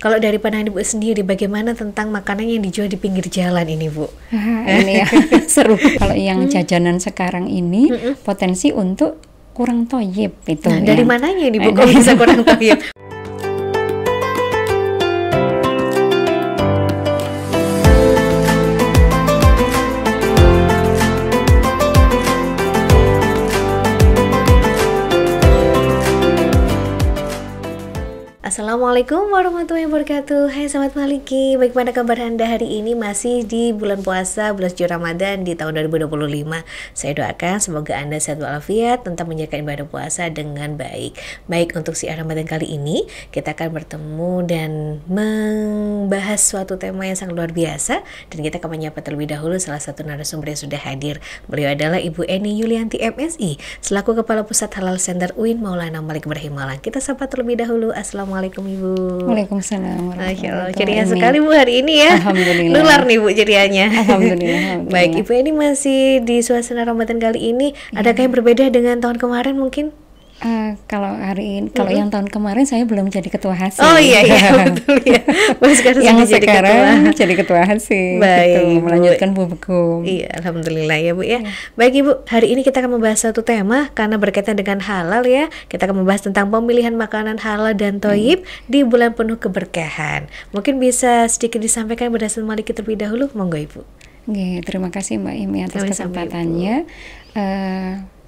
Kalau dari pandangan Ibu sendiri, bagaimana tentang makanan yang dijual di pinggir jalan ini, Bu? Ini ya seru. Kalau yang jajanan sekarang ini potensi untuk kurang toyib itu. Nah, dari mananya ini, Bu, kok bisa kurang toyib? Assalamualaikum warahmatullahi wabarakatuh. Hai sahabat Maliki, bagaimana kabar Anda hari ini? Masih di bulan puasa, bulan suci Ramadan di tahun 2025. Saya doakan semoga Anda sehat walafiat, tetap menjalankan ibadah puasa dengan baik. Baik, untuk siar Ramadan kali ini kita akan bertemu dan membahas suatu tema yang sangat luar biasa, dan kita akan menyapa terlebih dahulu salah satu narasumber yang sudah hadir. Beliau adalah Ibu Eni Yulianti MSI, selaku Kepala Pusat Halal Center UIN Maulana Malik Ibrahim Malang. Kita sapa terlebih dahulu. Assalamualaikum Ibu. Waalaikumsalam. Masya Allah, ceria sekali Bu hari ini ya. Alhamdulillah. Nular nih Bu cerianya. Alhamdulillah. Baik, Ibu ini masih di suasana Ramadan kali ini. Adakah yang berbeda dengan tahun kemarin mungkin? Kalau hari ini, kalau yang tahun kemarin saya belum jadi ketua HASI. Oh iya betul ya. Yang sekarang jadi ketua HASI. Baik, gitu, melanjutkan buku. Iya, alhamdulillah ya Bu ya. Baik Ibu, hari ini kita akan membahas satu tema karena berkaitan dengan halal ya. Kita akan membahas tentang pemilihan makanan halal dan thayyib di bulan penuh keberkahan. Mungkin bisa sedikit disampaikan berdasarkan Maliki terlebih dahulu, monggo Ibu. Terima kasih Mbak Imi atas kesempatannya.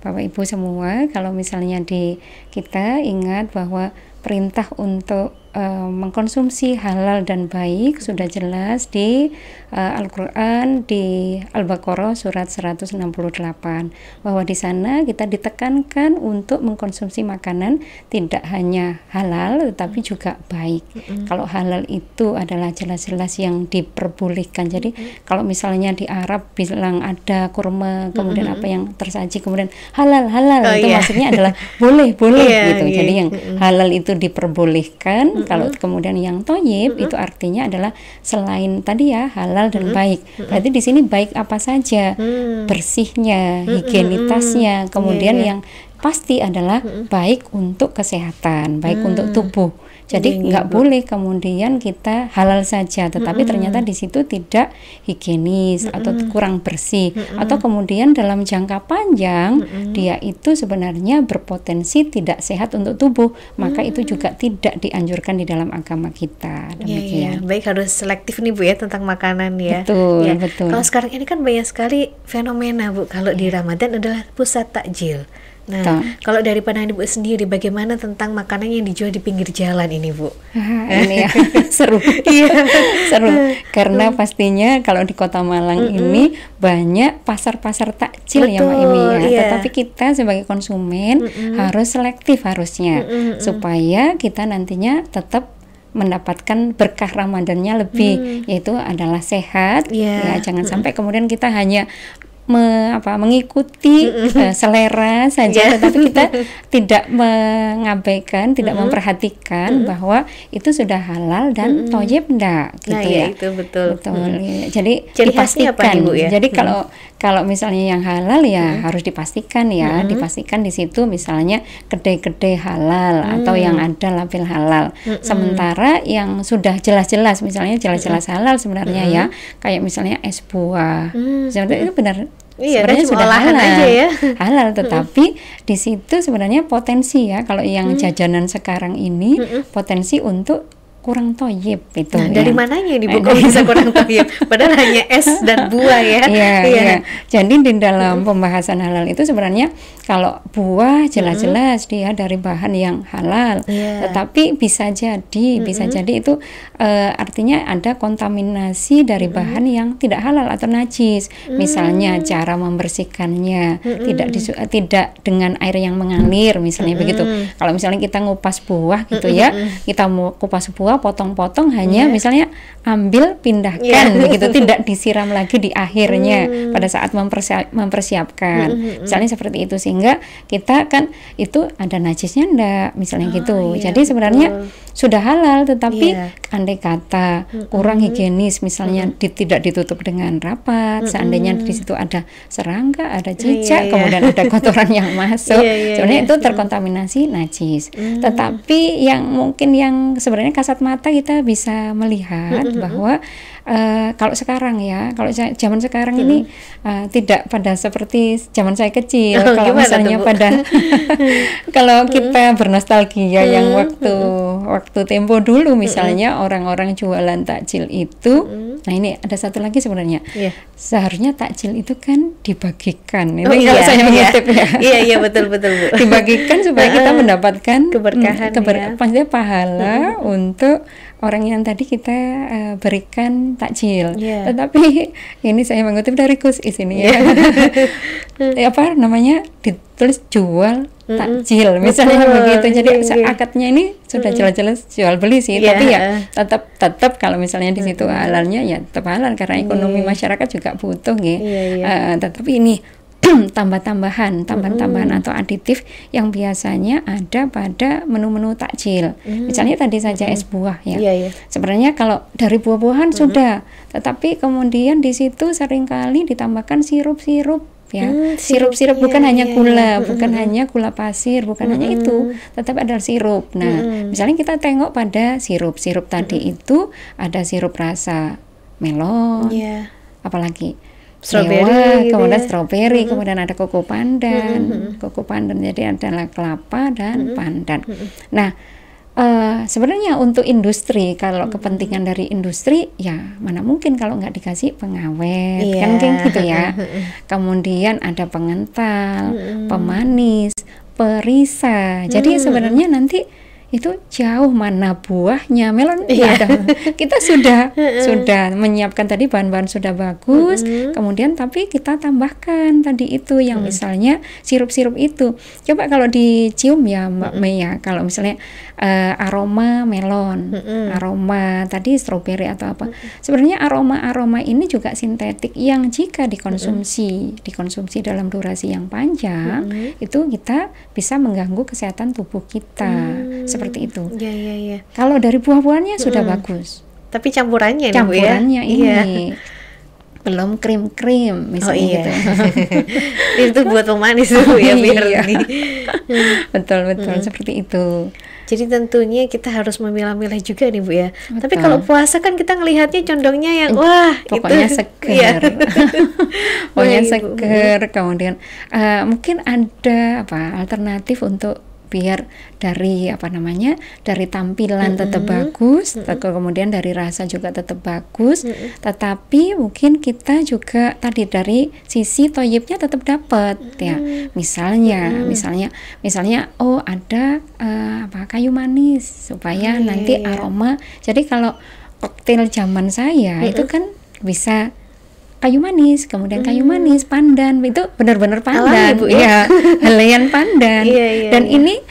Bapak Ibu semua, kalau misalnya di kita ingat bahwa perintah untuk mengkonsumsi halal dan baik sudah jelas di Al-Quran di Al-Baqarah surat 168, bahwa di sana kita ditekankan untuk mengkonsumsi makanan tidak hanya halal tetapi juga baik. Kalau halal itu adalah jelas-jelas yang diperbolehkan. Jadi kalau misalnya di Arab bilang ada kurma, kemudian apa yang tersaji, kemudian halal itu maksudnya adalah boleh gitu. Jadi yang halal itu diperbolehkan. Kalau kemudian yang thayyib itu artinya adalah selain tadi ya halal dan baik. Berarti di sini baik apa saja, bersihnya, higienitasnya, kemudian yang pasti adalah baik untuk kesehatan, baik untuk tubuh. Jadi nggak boleh kemudian kita halal saja, tetapi ternyata di situ tidak higienis atau kurang bersih, atau kemudian dalam jangka panjang dia itu sebenarnya berpotensi tidak sehat untuk tubuh, maka itu juga tidak dianjurkan di dalam agama kita. Demikian. Baik, harus selektif nih Bu ya tentang makanan ya. Betul, ya. betul. Kalau sekarang ini kan banyak sekali fenomena Bu, kalau di Ramadan adalah pusat takjil. Nah, kalau dari pandangan Ibu sendiri, bagaimana tentang makanan yang dijual di pinggir jalan ini, Bu? Ini ya seru. Seru. Karena pastinya kalau di Kota Malang ini banyak pasar-pasar takjil ya Mbak Imi ya. Tetapi kita sebagai konsumen harus selektif harusnya, supaya kita nantinya tetap mendapatkan berkah Ramadannya lebih, yaitu adalah sehat. Ya, jangan sampai kemudian kita hanya mengikuti selera saja, tetapi kita tidak mengabaikan, tidak memperhatikan bahwa itu sudah halal dan thayyib enggak gitu. Ya, itu betul. Jadi dipastikan apa, Ibu, ya? Jadi kalau misalnya yang halal ya harus dipastikan ya, dipastikan di situ misalnya kedai-kedai halal atau yang ada label halal. Sementara yang sudah jelas-jelas misalnya jelas-jelas halal sebenarnya ya, kayak misalnya es buah. Sebenarnya itu benar. Sebenarnya sudah halal aja ya. Halal, tetapi di situ sebenarnya potensi ya, kalau yang jajanan sekarang ini potensi untuk kurang thayyib itu. Nah, dari mananya ini Bu kok bisa kurang thayyib? Padahal hanya es dan buah ya. Iya. Jadi di dalam pembahasan halal itu sebenarnya kalau buah jelas-jelas dia dari bahan yang halal. Tetapi bisa jadi itu artinya ada kontaminasi dari bahan yang tidak halal atau najis. Misalnya cara membersihkannya tidak dengan air yang mengalir misalnya begitu. Kalau misalnya kita ngupas buah gitu ya, kita mau kupas buah potong-potong hanya misalnya ambil pindahkan begitu, tidak disiram lagi di akhirnya pada saat mempersiapkan misalnya seperti itu, sehingga kita kan itu ada najisnya enggak misalnya gitu. Jadi sebenarnya sudah halal, tetapi andai kata kurang higienis, misalnya tidak ditutup dengan rapat, seandainya di situ ada serangga, ada cicak, kemudian ada kotoran yang masuk, sebenarnya itu terkontaminasi najis. Tetapi yang mungkin yang sebenarnya kasat mata kita bisa melihat bahwa kalau sekarang ya, kalau zaman sekarang ini tidak pada seperti zaman saya kecil. Kalau misalnya pada kalau kita bernostalgia yang waktu tempo dulu misalnya orang-orang jualan takjil itu, nah ini ada satu lagi sebenarnya, seharusnya takjil itu kan dibagikan. Ini kalau saya mengutip ya. Iya betul Bu. Dibagikan supaya kita mendapatkan keberkahan, maksudnya pahala untuk orang yang tadi kita berikan takjil. Tetapi ini saya mengutip dari Gus Is ini ya. Apa namanya, ditulis jual takjil misalnya begitu. Jadi akadnya ini sudah jelas-jelas jual beli sih, tapi ya tetap kalau misalnya di situ halalnya ya tetap halal karena ekonomi masyarakat juga butuh tetapi ini tambahan-tambahan atau aditif yang biasanya ada pada menu-menu takjil. Misalnya tadi saja es buah ya. Sebenarnya kalau dari buah-buahan sudah, tetapi kemudian di situ seringkali ditambahkan sirup-sirup ya. Sirup-sirup bukan hanya gula, bukan hanya gula pasir, bukan hanya itu, tetapi ada sirup. Nah, misalnya kita tengok pada sirup tadi itu ada sirup rasa melon, apalagi strawberry, kemudian strawberry, kemudian ada koko pandan, jadi adalah kelapa dan pandan. Nah, sebenarnya untuk industri, kalau kepentingan dari industri ya mana mungkin kalau nggak dikasih pengawet, kan kayak gitu ya. Kemudian ada pengental, pemanis, perisa. Jadi sebenarnya nanti itu jauh mana buahnya, melon ada. Kita sudah menyiapkan tadi bahan-bahan sudah bagus, kemudian tapi kita tambahkan tadi itu yang misalnya sirup-sirup itu. Coba kalau dicium ya Mbak Mei ya, kalau misalnya aroma melon, aroma tadi stroberi atau apa. Sebenarnya aroma-aroma ini juga sintetik yang jika dikonsumsi dalam durasi yang panjang, itu kita bisa mengganggu kesehatan tubuh kita. Seperti itu. Kalau dari buah-buahannya sudah bagus. Tapi campurannya ini belum krim-krim misalnya gitu. Itu buat pemanis tuh ya biar ini. Betul seperti itu. Jadi tentunya kita harus memilah-milah juga nih Bu ya. Betul. Tapi kalau puasa kan kita ngelihatnya condongnya yang wah pokoknya itu seger. Pokoknya seger. Kemudian mungkin ada alternatif untuk biar dari dari tampilan tetap bagus, kemudian dari rasa juga tetap bagus, tetapi mungkin kita juga tadi dari sisi toyibnya tetap dapat ya. Misalnya oh ada kayu manis supaya nanti aroma. Jadi kalau koktail zaman saya itu kan bisa kayu manis, kemudian kayu manis, pandan, itu benar-benar pandan, helaian pandan. Dan ini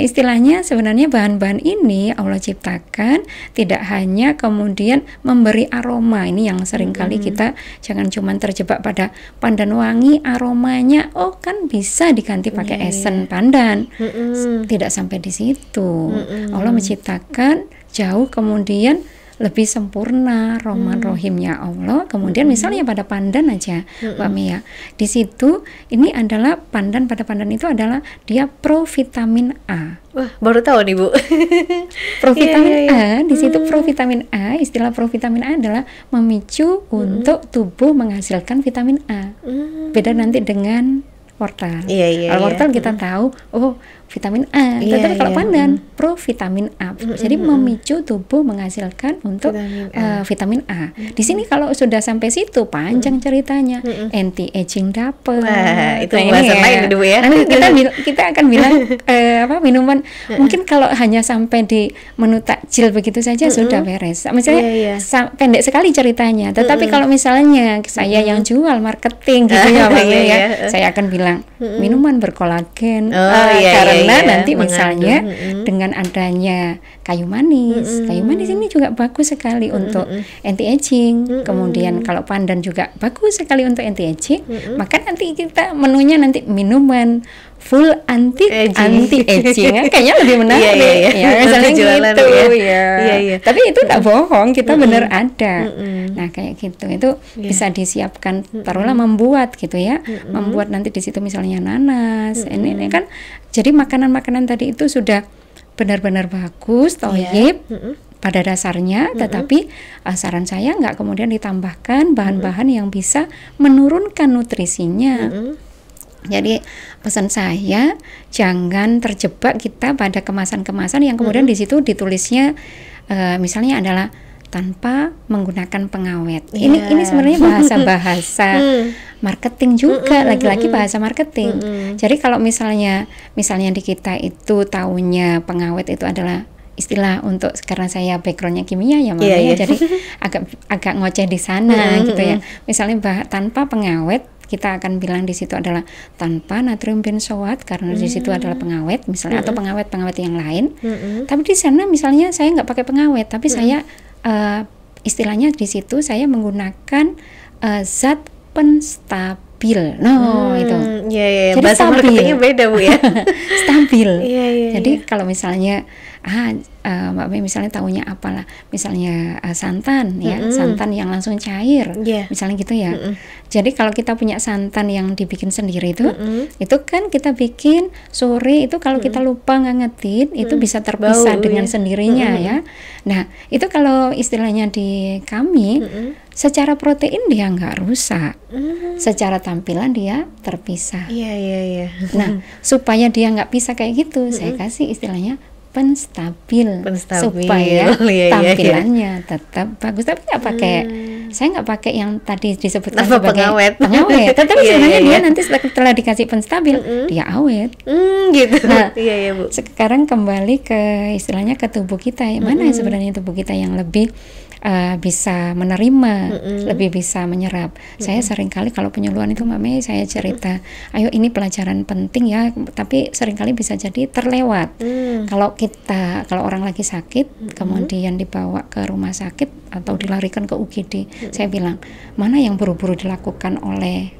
istilahnya sebenarnya bahan-bahan ini Allah ciptakan tidak hanya kemudian memberi aroma. Ini yang seringkali kita jangan cuma terjebak pada pandan wangi, aromanya kan bisa diganti pakai esen pandan. Tidak sampai di situ. Allah menciptakan jauh kemudian lebih sempurna Rahman Rahimnya Allah. Kemudian misalnya pada pandan aja Mbak Mia, di situ ini adalah pada pandan itu adalah dia provitamin A. Wah, baru tahu nih Bu. Provitamin A, di situ provitamin A, istilah provitamin A adalah memicu untuk tubuh menghasilkan vitamin A. Beda nanti dengan wortel. Kalau wortel kita tahu vitamin A, tetapi kalau pandan provitamin A. Jadi memicu tubuh menghasilkan untuk vitamin A. Di sini kalau sudah sampai situ panjang ceritanya, anti aging dapat. Itu bahasan lain dulu ya. Nanti kita akan bilang minuman. Mungkin kalau hanya sampai di menu takjil begitu saja sudah beres. Misalnya pendek sekali ceritanya. Tetapi kalau misalnya saya yang jual marketing gitu saya akan bilang minuman berkolagen karena nanti misalnya dengan adanya kayu manis ini juga bagus sekali untuk anti aging. Kemudian kalau pandan juga bagus sekali untuk anti aging. Maka nanti kita menunya nanti minuman full anti aging kayaknya lebih menarik. Ya misalnya gitu ya. Tapi itu tak bohong, kita bener ada. Nah kayak gitu itu bisa disiapkan, taruhlah membuat gitu ya, membuat nanti di situ misalnya nanas. Ini kan jadi makanan-makanan tadi itu sudah benar-benar bagus, toyib pada dasarnya, tetapi saran saya nggak kemudian ditambahkan bahan-bahan yang bisa menurunkan nutrisinya. Jadi pesan saya jangan terjebak kita pada kemasan-kemasan yang kemudian di situ ditulisnya misalnya adalah tanpa menggunakan pengawet. Ini sebenarnya bahasa-bahasa marketing juga, lagi-lagi bahasa marketing. Jadi kalau misalnya di kita itu taunya pengawet itu adalah istilah untuk, karena saya backgroundnya kimia ya makanya jadi agak ngoceh di sana gitu ya. Misalnya tanpa pengawet, kita akan bilang di situ adalah tanpa natrium benzoat karena di situ adalah pengawet misalnya, atau pengawet yang lain. Tapi di sana misalnya saya nggak pakai pengawet, tapi saya istilahnya di situ saya menggunakan zat penstabil. Itu. Jadi bahasa marketingnya beda Bu ya. Stabil. Jadi kalau misalnya Mbak Mei misalnya tahunya apalah, misalnya santan ya, santan yang langsung cair, misalnya gitu ya. Jadi kalau kita punya santan yang dibikin sendiri itu kan kita bikin sore itu, kalau kita lupa ngangetin itu bisa terpisah dengan sendirinya ya. Nah itu kalau istilahnya di kami secara protein dia nggak rusak, secara tampilan dia terpisah. Nah supaya dia nggak pisah kayak gitu, saya kasih istilahnya penstabil supaya tampilannya tetap bagus. Tapi nggak pakai, saya nggak pakai yang tadi disebutkan sebagai pengawet. Tetapi sebenarnya dia nanti setelah dikasih penstabil dia awet. Gitu. Nah, Bu. Sekarang kembali ke istilahnya ke tubuh kita. Mana sebenarnya tubuh kita yang lebih bisa menerima, lebih bisa menyerap. Saya seringkali kalau penyuluhan itu Mbak Mei, saya cerita, ayo ini pelajaran penting ya, tapi seringkali bisa jadi terlewat. Kalau orang lagi sakit, kemudian dibawa ke rumah sakit atau dilarikan ke UGD, saya bilang, mana yang buru-buru dilakukan oleh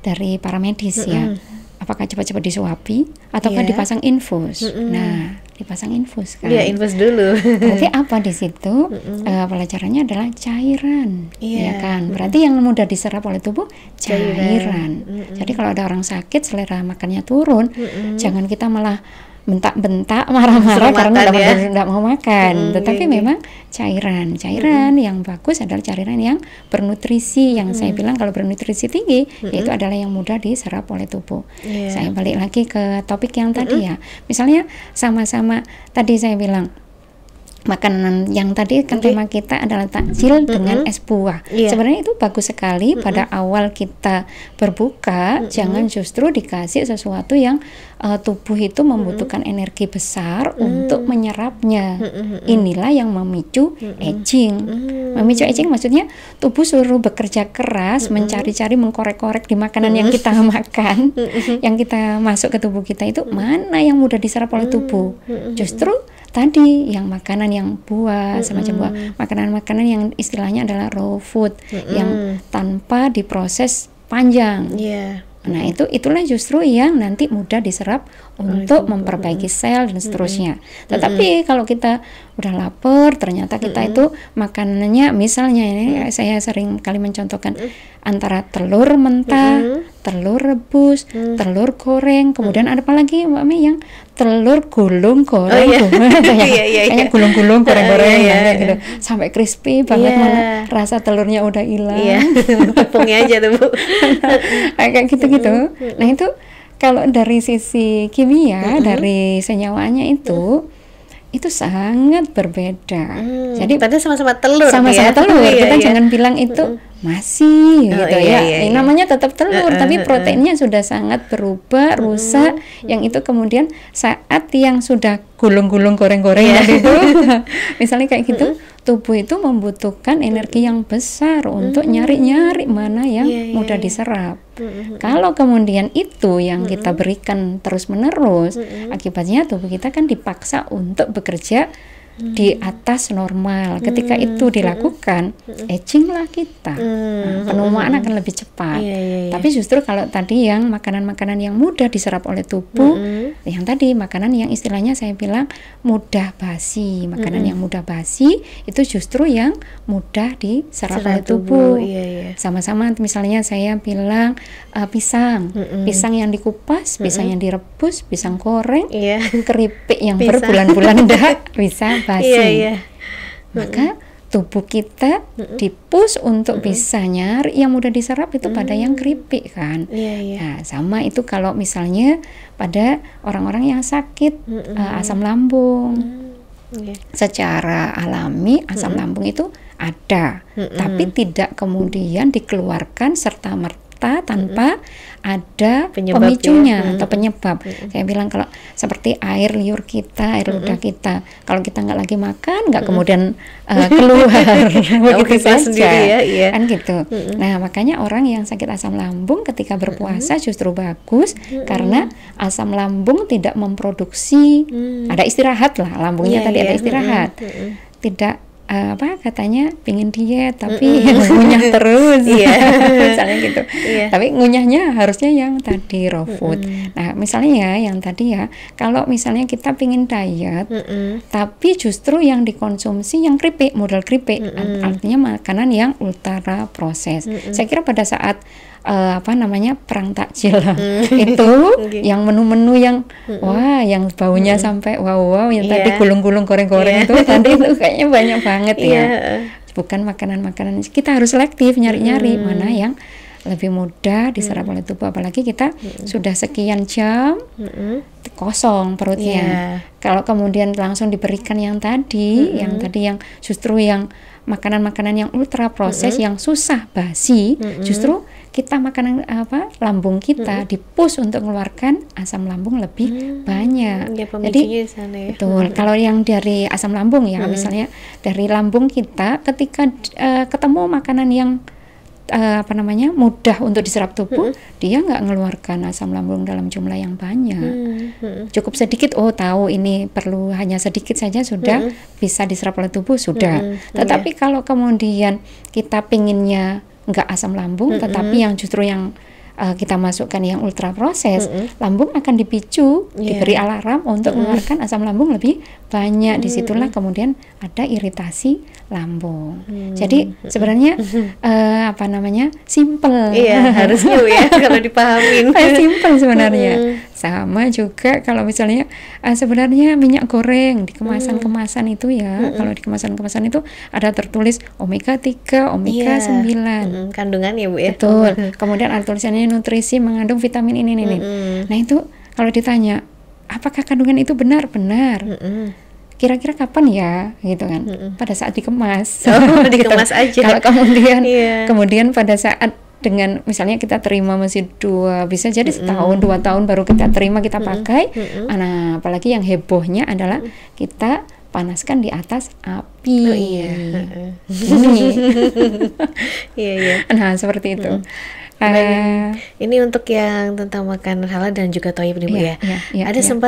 dari para medis ya? Apakah cepat-cepat disuapi ataukah dipasang infus? Nah, dipasang infus kan? Iya, infus dulu. Berarti apa di situ? Pelajarannya adalah cairan, ya kan? Berarti yang mudah diserap oleh tubuh cairan. Jadi kalau ada orang sakit selera makannya turun, jangan kita malah bentak-bentak, marah-marah karena tidak mau makan. Tetapi memang cairan yang bagus adalah cairan yang bernutrisi. Yang saya bilang kalau bernutrisi tinggi, yaitu adalah yang mudah diserap oleh tubuh. Saya balik lagi ke topik yang tadi ya. Misalnya sama-sama tadi saya bilang makanan yang tadi kan tema kita adalah takjil dengan es buah. Sebenarnya itu bagus sekali pada awal kita berbuka. Jangan justru dikasih sesuatu yang tubuh itu membutuhkan energi besar untuk menyerapnya. Inilah yang memicu aging. Memicu aging maksudnya tubuh suruh bekerja keras mencari-cari, mengkorek-korek di makanan yang kita makan, yang kita masuk ke tubuh kita itu mana yang mudah diserap oleh tubuh. Justru tadi yang makanan yang buah, semacam buah, makanan-makanan yang istilahnya adalah raw food, yang tanpa diproses panjang. Nah itulah justru yang nanti mudah diserap untuk memperbaiki sel dan seterusnya. Tetapi kalau kita udah lapar, ternyata kita itu makanannya, misalnya ini saya sering kali mencontohkan antara telur mentah, telur rebus, telur goreng, kemudian ada apa lagi Mbak Mei yang telur gulung goreng, kayak gulung-gulung goreng-goreng gitu, sampai crispy banget, mana rasa telurnya udah hilang, tepungnya aja tuh Bu. Kayak gitu-gitu. Nah itu kalau dari sisi kimia, dari senyawanya itu sangat berbeda. Jadi padahal sama-sama telur. Sama-sama telur. Kita jangan bilang itu masih gitu ya. Namanya tetap telur, tapi proteinnya sudah sangat berubah, rusak. Yang itu kemudian saat yang sudah gulung-gulung goreng-goreng tadi itu, misalnya kayak gitu, tubuh itu membutuhkan energi yang besar untuk nyari-nyari mana yang mudah diserap. Kalau kemudian itu yang kita berikan terus-menerus, akibatnya tubuh kita kan dipaksa untuk bekerja di atas normal. Ketika itu dilakukan, aging lah kita. Penuaan akan lebih cepat. Tapi justru kalau tadi yang makanan-makanan yang mudah diserap oleh tubuh, yang tadi makanan yang istilahnya saya bilang mudah basi. Makanan yang mudah basi itu justru yang mudah diserap oleh tubuh. Sama-sama misalnya saya bilang pisang. Pisang yang dikupas, pisang yang direbus, pisang goreng, keripik yang berbulan-bulan bisa basi. Maka tubuh kita dipush untuk bisa nyari yang mudah diserap itu pada yang keripik kan. Nah, sama itu kalau misalnya pada orang-orang yang sakit asam lambung. Secara alami asam lambung itu ada, tapi tidak kemudian dikeluarkan serta-merta tanpa ada pemicunya atau penyebab. Saya bilang kalau seperti air liur kita, air ludah kita, kalau kita nggak lagi makan, nggak kemudian keluar begitu saja, kan gitu. Nah, makanya orang yang sakit asam lambung ketika berpuasa justru bagus karena asam lambung tidak memproduksi, ada istirahat lah, lambungnya tadi ada istirahat, tidak katanya pingin diet tapi ngunyah terus, misalnya gitu. Tapi ngunyahnya harusnya yang tadi raw food. Nah, misalnya ya yang tadi ya, kalau misalnya kita pingin diet, tapi justru yang dikonsumsi yang keripik, modal keripik, artinya makanan yang ultra proses. Saya kira pada saat perang takjil itu yang menu-menu yang wah yang baunya sampai wow yang tadi gulung-gulung goreng-goreng itu tadi itu kayaknya banyak banget ya. Bukan makanan-makanan, kita harus selektif nyari-nyari mana yang lebih mudah diserap oleh tubuh, apalagi kita sudah sekian jam kosong perutnya. Kalau kemudian langsung diberikan yang tadi yang justru yang makanan-makanan yang ultra proses yang susah basi, justru kita makanan lambung kita dipush untuk mengeluarkan asam lambung lebih banyak. Jadi betul. Kalau yang dari asam lambung ya, misalnya dari lambung kita ketika ketemu makanan yang mudah untuk diserap tubuh, dia nggak mengeluarkan asam lambung dalam jumlah yang banyak. Cukup sedikit, tahu ini perlu hanya sedikit saja sudah bisa diserap oleh tubuh sudah. Tetapi kalau kemudian kita pinginnya nggak asam lambung, tetapi yang justru yang kita masukkan yang ultra proses, lambung akan dipicu, diberi alarm untuk mengeluarkan asam lambung lebih banyak. Disitulah kemudian ada iritasi lambung. Jadi sebenarnya simple. Harusnya ya kalau dipahamin. Simple sebenarnya. Sama juga kalau misalnya sebenarnya minyak goreng di kemasan-kemasan itu ya, kalau di kemasan-kemasan itu ada tertulis omega 3, omega 9. Kandungan ya Bu ya. Betul. Kemudian ada tulisannya nutrisi mengandung vitamin ini. Nah, itu kalau ditanya apakah kandungan itu benar-benar? Kira-kira kapan ya, gitu kan? Pada saat dikemas. Dikemas aja. Kalau kemudian pada saat dengan misalnya kita terima masih 2, bisa jadi setahun 2 tahun baru kita terima, kita pakai. Nah, apalagi yang hebohnya adalah kita panaskan di atas api. Nah, seperti itu. Ini untuk yang tentang makanan halal dan juga thayyib nih Bu ya.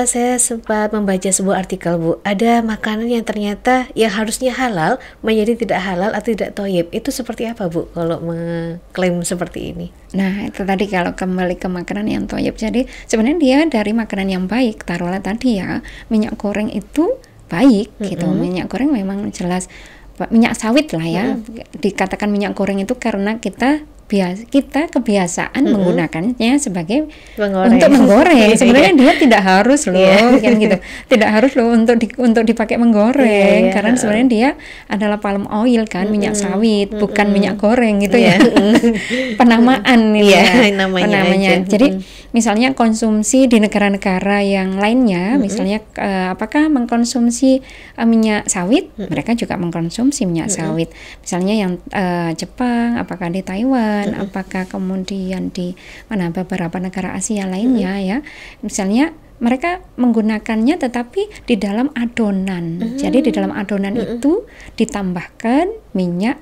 Saya sempat membaca sebuah artikel Bu, ada makanan yang ternyata yang harusnya halal menjadi tidak halal atau tidak thayyib. Itu seperti apa Bu kalau mengklaim seperti ini? Nah, itu tadi kalau kembali ke makanan yang thayyib, jadi sebenarnya dia dari makanan yang baik. Taruhlah tadi ya, minyak goreng itu baik gitu. Minyak goreng memang jelas minyak sawit lah ya. Dikatakan minyak goreng itu karena kita kebiasaan menggunakannya sebagai untuk menggoreng. Sebenarnya dia tidak harus loh, kan gitu. Tidak harus loh untuk dipakai menggoreng, karena sebenarnya dia adalah palm oil kan, minyak sawit, bukan minyak goreng gitu ya. Penamaan namanya. Jadi misalnya konsumsi di negara-negara yang lainnya, misalnya apakah mengkonsumsi minyak sawit, mereka juga mengkonsumsi minyak sawit. Misalnya yang Jepang, apakah di Taiwan, apakah kemudian di beberapa negara Asia lainnya ya, misalnya mereka menggunakannya tetapi di dalam adonan. Jadi di dalam adonan itu ditambahkan minyak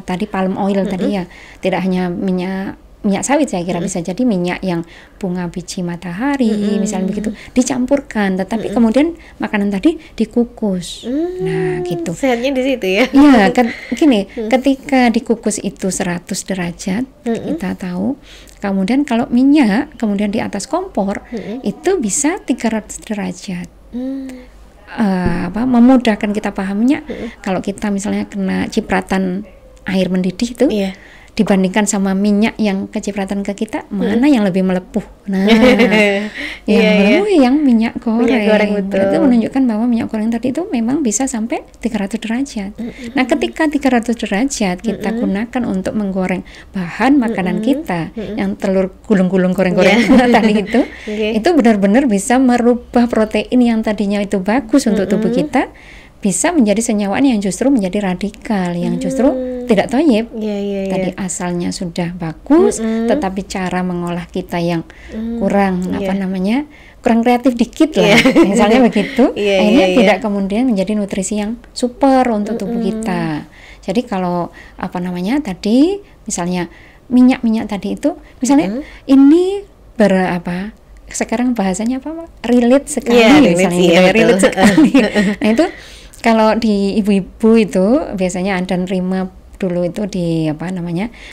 tadi palm oil tadi ya, tidak hanya minyak minyak sawit saya kira bisa jadi minyak yang bunga biji matahari misalnya begitu dicampurkan, tetapi kemudian makanan tadi dikukus. Nah gitu. Sehatnya di situ ya. Iya, gini, ketika dikukus itu 100 derajat kita tahu, kemudian kalau minyak kemudian di atas kompor itu bisa 300 derajat. Memudahkan kita pahamnya, kalau kita misalnya kena cipratan air mendidih itu dibandingkan sama minyak yang kecipratan ke kita, mana yang lebih melepuh? Nah, yang melepuh yang minyak goreng. Minyak goreng, betul. Itu menunjukkan bahwa minyak goreng tadi itu memang bisa sampai 300 derajat. Nah, ketika 300 derajat kita gunakan untuk menggoreng bahan makanan kita, yang telur gulung-gulung goreng-goreng tadi itu benar-benar bisa merubah protein yang tadinya itu bagus untuk tubuh kita, bisa menjadi senyawaan yang justru menjadi radikal, yang justru tidak thayyib. Tadi asalnya sudah bagus, tetapi cara mengolah kita yang kurang kurang kreatif dikit lah, misalnya begitu. Akhirnya tidak kemudian menjadi nutrisi yang super untuk tubuh kita. Jadi kalau tadi misalnya minyak-minyak tadi itu, misalnya ini sekarang bahasanya relate sekali, misalnya relate sekali. Nah itu kalau di ibu-ibu itu biasanya ada nerima dulu itu di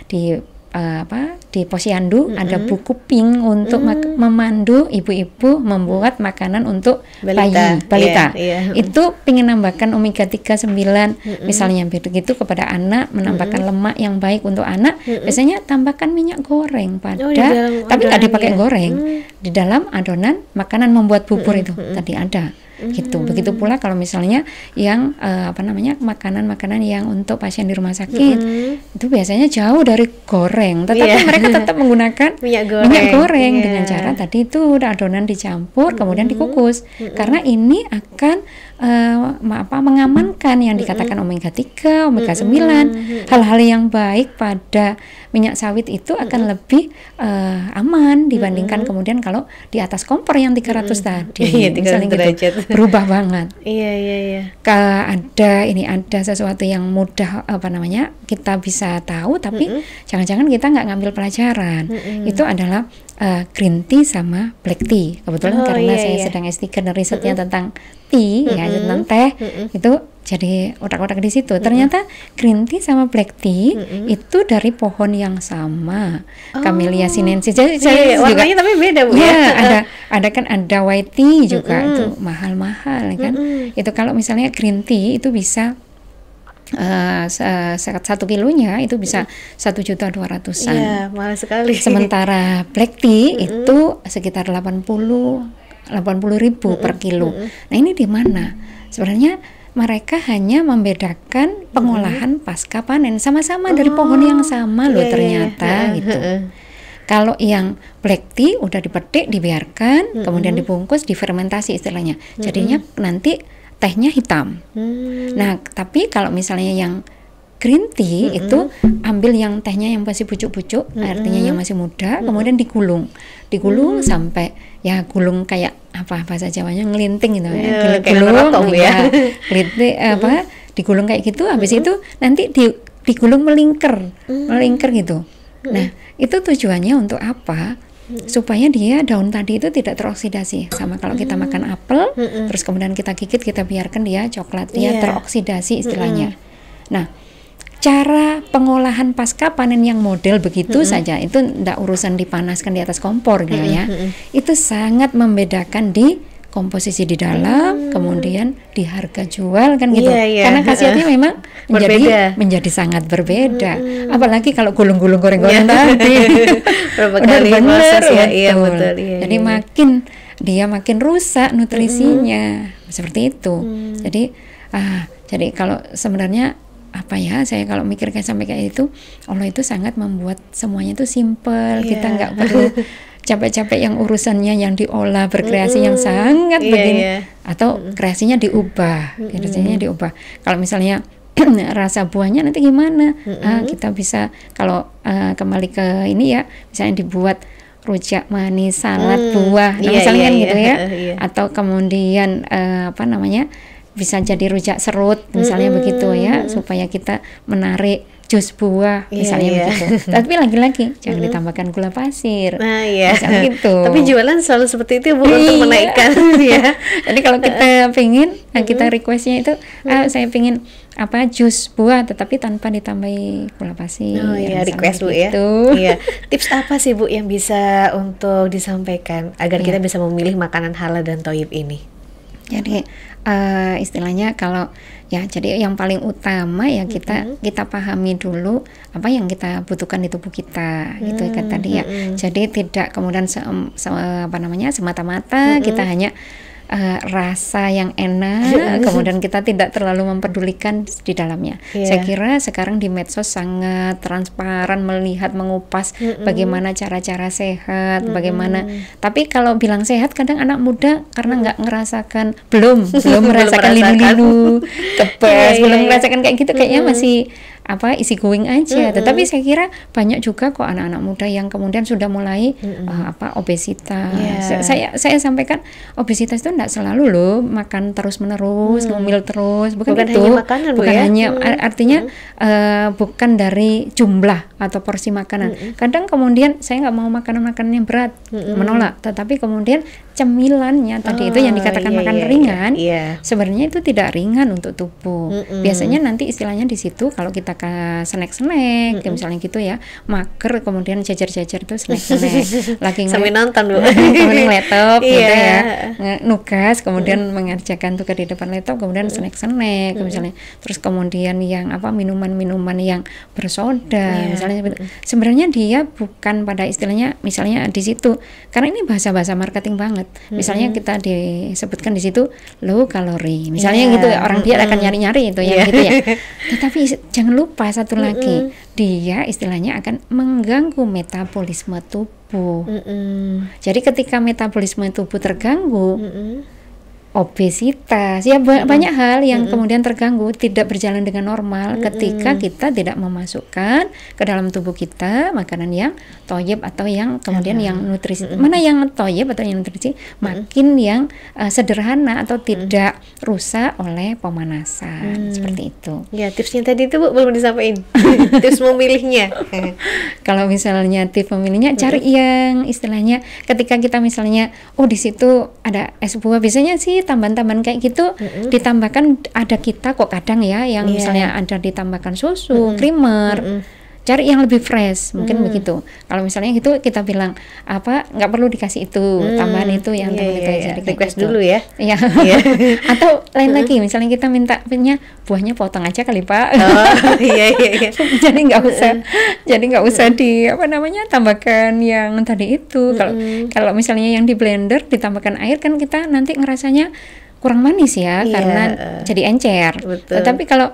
di posyandu ada buku pink untuk memandu ibu-ibu membuat makanan untuk balita. Itu pengen nambahkan omega 3 9 misalnya begitu kepada anak, menambahkan lemak yang baik untuk anak, biasanya tambahkan minyak goreng tapi nggak dipakai goreng di dalam adonan makanan membuat bubur itu tadi ada. Gitu. Begitu pula kalau misalnya yang makanan-makanan yang untuk pasien di rumah sakit itu biasanya jauh dari goreng, tetapi mereka tetap menggunakan minyak goreng dengan cara tadi itu adonan dicampur kemudian dikukus, karena ini akan mengamankan yang dikatakan omega 3, omega 9, hal-hal yang baik pada minyak sawit itu akan lebih aman dibandingkan kemudian kalau di atas kompor yang 300 tadi, misalnya gitu, berubah banget. Ada sesuatu yang mudah kita bisa tahu, tapi jangan-jangan kita nggak ngambil pelajaran. Itu adalah green tea sama black tea. Kebetulan karena saya sedang S3 dan risetnya tentang tea, tentang teh, itu jadi otak-otak di situ. Ternyata green tea sama black tea itu dari pohon yang sama, Camellia sinensis. Jadi warnanya tapi beda, Bu. Ada white tea juga, itu mahal-mahal kan. Itu kalau misalnya green tea itu bisa 1 kilonya itu bisa 1.200.000-an. Iya, mahal sekali. Sementara black tea itu sekitar 80.000 per kilo. Nah, ini di mana? Sebenarnya mereka hanya membedakan pengolahan pasca panen, sama-sama dari pohon yang sama loh ternyata gitu. Kalau yang black tea udah dipetik, dibiarkan, kemudian dibungkus, difermentasi istilahnya. Jadinya nanti tehnya hitam. Nah, tapi kalau misalnya yang green tea itu ambil yang tehnya yang masih pucuk-pucuk, artinya yang masih muda, kemudian digulung sampai gulung kayak bahasa Jawanya ngelinting gitu ya, gulung digulung kayak gitu, habis itu nanti digulung melingkar gitu. Nah, itu tujuannya untuk apa? Supaya dia daun tadi itu tidak teroksidasi, sama kalau kita makan apel terus kemudian kita gigit, kita biarkan dia coklat, dia teroksidasi istilahnya. Nah, cara pengolahan pasca panen yang model begitu saja, itu tidak urusan dipanaskan di atas kompor gitu ya. Itu sangat membedakan di komposisi di dalam, kemudian di harga jual kan gitu. Karena khasiatnya memang menjadi sangat berbeda. Apalagi kalau gulung-gulung goreng-goreng tadi. Berapa kali proses ya? Iya, betul. Jadi makin rusak nutrisinya. Seperti itu. Jadi kalau sebenarnya saya kalau mikir sampai kayak itu, Allah itu sangat membuat semuanya itu simple. Kita nggak perlu capek-capek yang urusannya yang diolah, berkreasi yang sangat begini, atau kreasinya diubah. Kalau misalnya rasa buahnya nanti gimana? Kita bisa kalau kembali ke ini ya, misalnya dibuat rujak manis, salad buah, misalnya gitu ya, atau kemudian bisa jadi rujak serut misalnya begitu ya, supaya kita menarik jus buah misalnya begitu. Tapi lagi-lagi jangan ditambahkan gula pasir. Nah iya. Misalnya gitu. Tapi jualan selalu seperti itu Bu, untuk menaikkan ya. Jadi kalau kita pengen, kita requestnya itu, saya pengen jus buah tetapi tanpa ditambahi gula pasir. Oh iya, request Bu ya. Iya. Tips apa sih Bu yang bisa untuk disampaikan agar kita bisa memilih makanan halal dan thayyib ini? Jadi istilahnya kalau jadi yang paling utama ya kita pahami dulu apa yang kita butuhkan di tubuh kita, gitu kan tadi ya. Jadi tidak kemudian semata-mata kita hanya rasa yang enak, kemudian kita tidak terlalu mempedulikan di dalamnya. Saya kira sekarang di medsos sangat transparan melihat, mengupas bagaimana cara-cara sehat, bagaimana. Tapi kalau bilang sehat, kadang anak muda karena nggak ngerasakan, belum merasakan linu-linu, kebas, belum merasakan kayak gitu, kayaknya masih easy going aja. Tetapi saya kira banyak juga kok anak-anak muda yang kemudian sudah mulai obesitas. Saya sampaikan obesitas itu enggak selalu loh makan terus-menerus, ngomil terus, bukan itu. Hanya makanan, bukan hanya artinya bukan dari jumlah atau porsi makanan. Kadang kemudian saya nggak mau makanan-makanan yang berat, menolak. Tetapi kemudian cemilannya tadi itu yang dikatakan makan ringan, sebenarnya itu tidak ringan untuk tubuh. Biasanya nanti istilahnya di situ kalau kita ke snack-snack misalnya gitu ya, mager kemudian jajar-jajar itu snack-snack lagi sambil nonton Bu, kemudian laptop gitu ya, nugas kemudian mengerjakan tugas di depan laptop, kemudian snack-snack misalnya, terus kemudian yang minuman-minuman yang bersoda misalnya. Sebenarnya dia bukan pada istilahnya misalnya di situ, karena ini bahasa-bahasa marketing banget. Misalnya kita disebutkan di situ low kalori misalnya gitu, orang dia akan nyari-nyari itu ya gitu ya. Tetapi jangan lupa satu lagi, dia istilahnya akan mengganggu metabolisme tubuh. Jadi ketika metabolisme tubuh terganggu, obesitas, ya banyak hal yang kemudian terganggu, tidak berjalan dengan normal ketika kita tidak memasukkan ke dalam tubuh kita makanan yang thayyib atau yang kemudian yang nutrisi. Mana yang thayyib atau yang nutrisi, makin yang sederhana atau tidak rusak oleh pemanasan, seperti itu. Ya, tipsnya tadi itu Bu belum disampaikan. Tips memilihnya. Kalau misalnya tips memilihnya, cari yang istilahnya ketika kita misalnya di situ ada es buah, biasanya sih tambahan-tambahan kayak gitu ditambahkan, ada kita kok kadang ya yang misalnya ada ditambahkan susu, creamer. Cari yang lebih fresh, mungkin begitu. Kalau misalnya gitu kita bilang nggak perlu dikasih itu, tambahan itu yang itu aja. Request gitu dulu ya. Iya. Atau lain lagi, misalnya kita minta buahnya potong aja kali Pak. Iya. Jadi nggak usah di tambahkan yang tadi itu. Kalau misalnya yang di blender ditambahkan air, kan kita nanti ngerasanya kurang manis ya, karena jadi encer. Tetapi kalau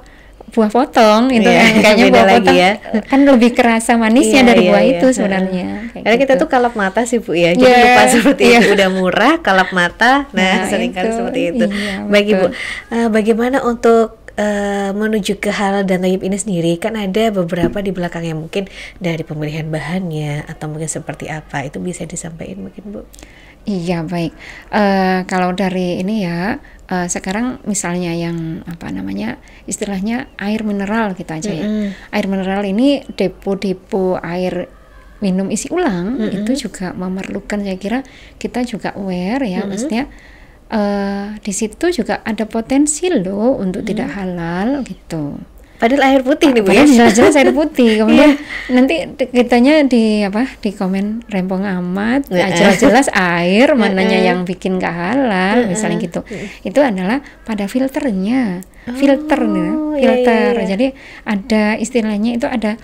buah potong itu kan kayaknya buah potong kan lebih kerasa manisnya dari buah itu sebenarnya. Karena kita tuh kalap mata sih Bu ya, jadi lupa seperti itu. Udah murah kalap mata, seringkali seperti itu. Baik Ibu, bagaimana untuk menuju ke halal dan thayyib ini sendiri? Kan ada beberapa di belakangnya, mungkin dari pemilihan bahannya atau mungkin seperti apa, itu bisa disampaikan mungkin Bu? Iya baik, kalau dari ini ya, sekarang misalnya yang istilahnya air mineral gitu aja ya. Air mineral ini depo-depo air minum isi ulang itu juga memerlukan, saya kira kita juga aware ya, maksudnya di situ juga ada potensi loh untuk tidak halal gitu. Padahal air putih nih Bu ya. Jelas air putih. Kemudian nanti kitanya di komen rempong amat. Jelas-jelas air mananya yang bikin gak halal misalnya gitu. Itu adalah pada filternya. Filter. Jadi ada istilahnya itu ada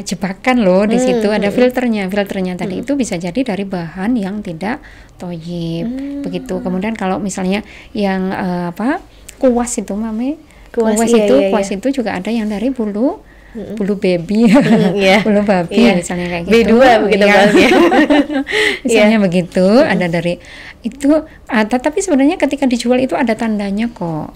jebakan loh di situ, ada filternya. Filternya tadi itu bisa jadi dari bahan yang tidak thayyib. Begitu. Kemudian kalau misalnya yang kuas itu kuas itu juga ada yang dari bulu baby, bulu babi misalnya kayak gitu. B2 begitu ya. Misalnya begitu, ada dari itu. Tapi sebenarnya ketika dijual itu ada tandanya kok.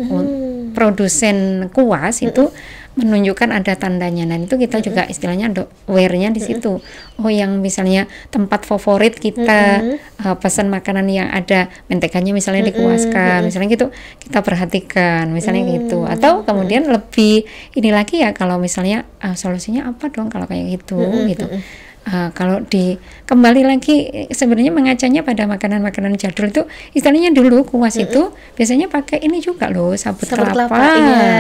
Produsen kuas itu menunjukkan ada tandanya. Nah itu kita juga istilahnya aware-nya di situ. Oh yang misalnya tempat favorit kita pesan makanan yang ada mentekanya misalnya dikuaskan, misalnya gitu kita perhatikan misalnya gitu. Atau kemudian lebih ini lagi ya, kalau misalnya solusinya apa dong kalau kayak gitu gitu. Kalau kembali lagi sebenarnya mengacanya pada makanan-makanan jadul itu, istilahnya dulu kuas itu biasanya pakai ini juga loh, sabut kelapa.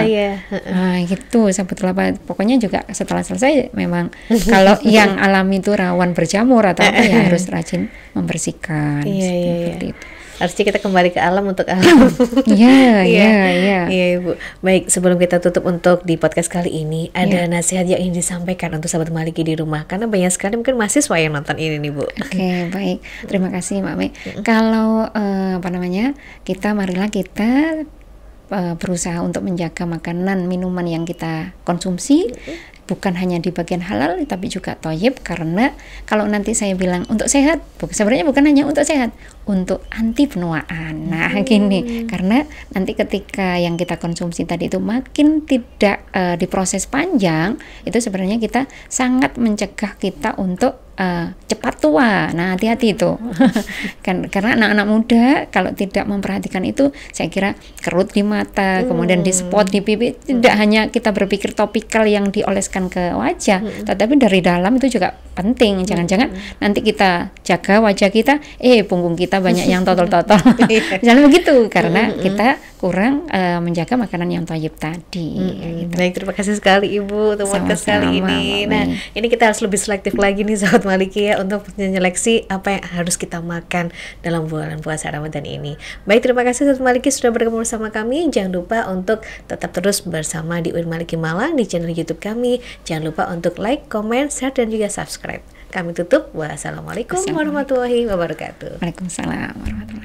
Iya. Nah gitu, sabut kelapa. Pokoknya juga setelah selesai memang kalau yang alami itu rawan berjamur atau apa ya harus rajin membersihkan. Seperti itu. Harusnya kita kembali ke alam untuk alam. Iya Ibu. Baik, sebelum kita tutup untuk di podcast kali ini, ada nasihat yang ingin disampaikan untuk sahabat Maliki di rumah, karena banyak sekali mungkin mahasiswa yang nonton ini nih Bu. Oke, baik, terima kasih Mbak Mei. Kalau marilah kita berusaha untuk menjaga makanan minuman yang kita konsumsi, bukan hanya di bagian halal tapi juga thayyib, karena kalau nanti saya bilang untuk sehat, sebenarnya bukan hanya untuk sehat, untuk anti penuaan. Nah gini, karena nanti ketika yang kita konsumsi tadi itu makin tidak diproses panjang, itu sebenarnya kita sangat mencegah kita untuk cepat tua. Nah hati-hati itu karena anak-anak muda kalau tidak memperhatikan itu, saya kira kerut di mata, kemudian di spot di pipi. Tidak hanya kita berpikir topikal yang dioleskan ke wajah, tetapi dari dalam itu juga penting. Jangan-jangan nanti kita jaga wajah kita, punggung kita banyak yang totol-totol. Misalnya begitu, karena kita kurang menjaga makanan yang thayyib tadi. Gitu. Baik, terima kasih sekali Ibu untuk podcast kali ini. Nah, ini kita harus lebih selektif lagi nih sahabat Maliki ya, untuk menyeleksi apa yang harus kita makan dalam bulan puasa Ramadan ini. Baik, terima kasih sahabat Maliki sudah bergabung bersama kami. Jangan lupa untuk tetap terus bersama di UIN Maliki Malang di channel YouTube kami. Jangan lupa untuk like, comment, share, dan juga subscribe. Kami tutup. Wassalamualaikum warahmatullahi wabarakatuh. Waalaikumsalam warahmatullahi wabarakatuh.